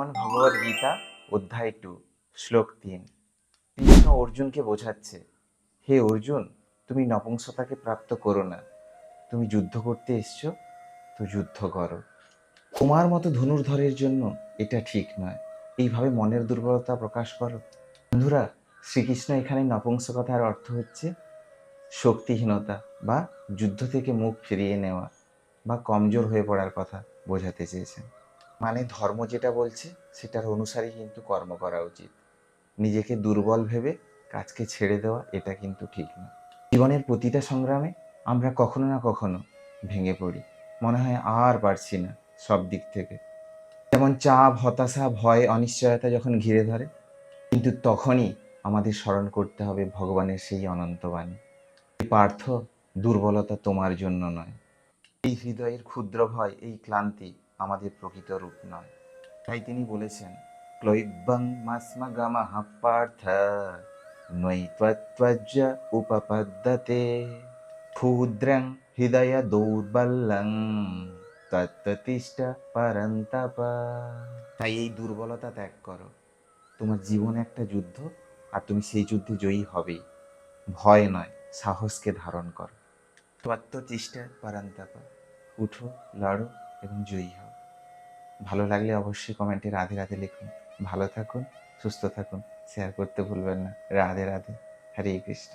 শ্রীমন ভগবদ গীতা অধ্যায় 2 শ্লোক 3। কৃষ্ণ অর্জুনকে বোঝাচ্ছে, হে অর্জুন, তুমি নপুংসতাকে প্রাপ্ত করো না। তুমি যুদ্ধ করতে এসছো, তো যুদ্ধ করো। তোমার মতো ধনুর্ধরের জন্য এটা ঠিক নয়। এইভাবে মনের দুর্বলতা প্রকাশ করো। বন্ধুরা, শ্রীকৃষ্ণ এখানে নপুংসকতার অর্থ হচ্ছে শক্তিহীনতা বা যুদ্ধ থেকে মুখ ফিরিয়ে নেওয়া বা কমজোর হয়ে পড়ার কথা বোঝাতে চেয়েছেন। মানে ধর্ম যেটা বলছে সেটার অনুসারে কিন্তু কর্ম করা উচিত। নিজেকে দুর্বল ভেবে কাজকে ছেড়ে দেওয়া এটা কিন্তু ঠিক না। জীবনের প্রতিটা সংগ্রামে আমরা কখনো না কখনো ভেঙে পড়ি, মনে হয় আর পারছি না সব দিক থেকে। যেমন চাপ, হতাশা, ভয়, অনিশ্চয়তা যখন ঘিরে ধরে, কিন্তু তখনই আমাদের স্মরণ করতে হবে ভগবানের সেই অনন্ত বাণী, পার্থ, দুর্বলতা তোমার জন্য নয়। এই হৃদয়ের ক্ষুদ্র ভয়, এই ক্লান্তি আমাদের প্রকৃত রূপ নয়। তাই তিনি বলেছেন, ক্লৈব্যং মাস্মগমঃ পার্থ নৈত্বত্বজ্জ উপপদ্যতে ক্ষুদ্রং হৃদয় দৌর্বল্যং তত্ত্বতিষ্ঠ পরন্তপ। তাই এই দুর্বলতা ত্যাগ করো। তোমার জীবন একটা যুদ্ধ, আর তুমি সেই যুদ্ধে জয়ী হবেই। ভয় নয়, সাহসকে ধারণ করো। তত্ত্বতিষ্ঠ পরন্তপ। উঠো, লড়ো এবং জয়ী হও। ভালো লাগলে অবশ্যই কমেন্টে রাধে রাধে লিখুন। ভালো থাকুন, সুস্থ থাকুন, শেয়ার করতে ভুলবেন না। রাধে রাধে, হরে কৃষ্ণ।